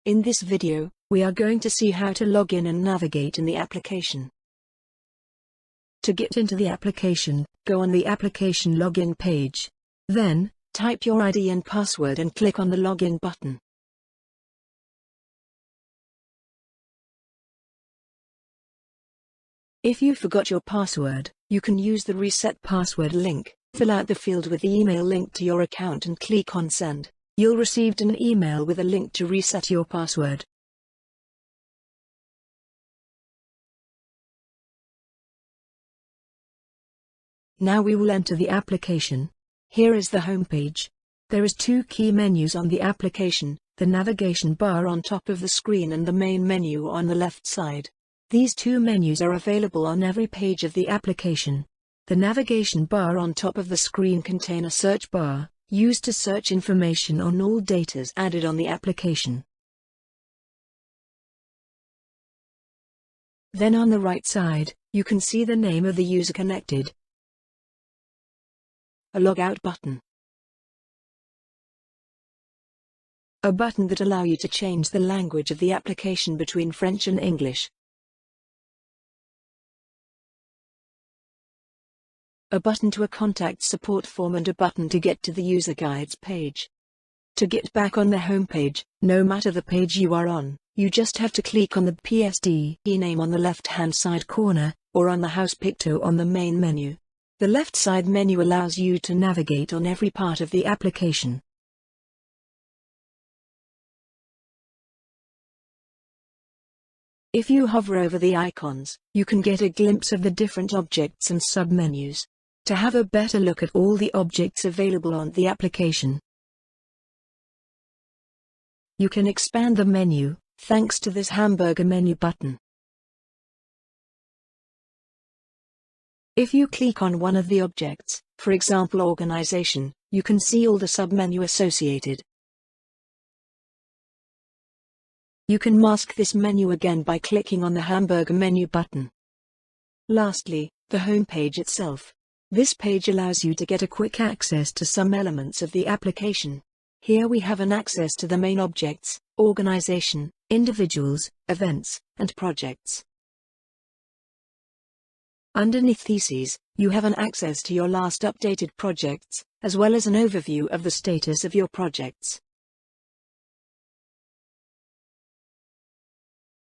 In this video, we are going to see how to log in and navigate in the application. To get into the application, go on the application login page. Then, type your ID and password and click on the login button. If you forgot your password, you can use the reset password link. Fill out the field with the email link to your account and click on send. You'll receive an email with a link to reset your password. Now we will enter the application. Here is the home page. There is two key menus on the application, the navigation bar on top of the screen and the main menu on the left side. These two menus are available on every page of the application. The navigation bar on top of the screen contains a search bar, used to search information on all data added on the application. Then on the right side, you can see the name of the user connected, a logout button, a button that allows you to change the language of the application between French and English, a button to a contact support form and a button to get to the user guides page. To get back on the home page, no matter the page you are on, you just have to click on the PSD name on the left-hand side corner, or on the house picture on the main menu. The left side menu allows you to navigate on every part of the application. If you hover over the icons, you can get a glimpse of the different objects and submenus. To have a better look at all the objects available on the application, you can expand the menu, thanks to this hamburger menu button. If you click on one of the objects, for example organization, you can see all the submenu associated. You can mask this menu again by clicking on the hamburger menu button. Lastly, the home page itself. This page allows you to get a quick access to some elements of the application. Here we have an access to the main objects, organization, individuals, events, and projects. Underneath theses, you have an access to your last updated projects, as well as an overview of the status of your projects.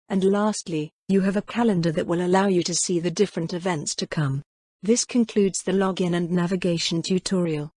And lastly, you have a calendar that will allow you to see the different events to come. This concludes the login and navigation tutorial.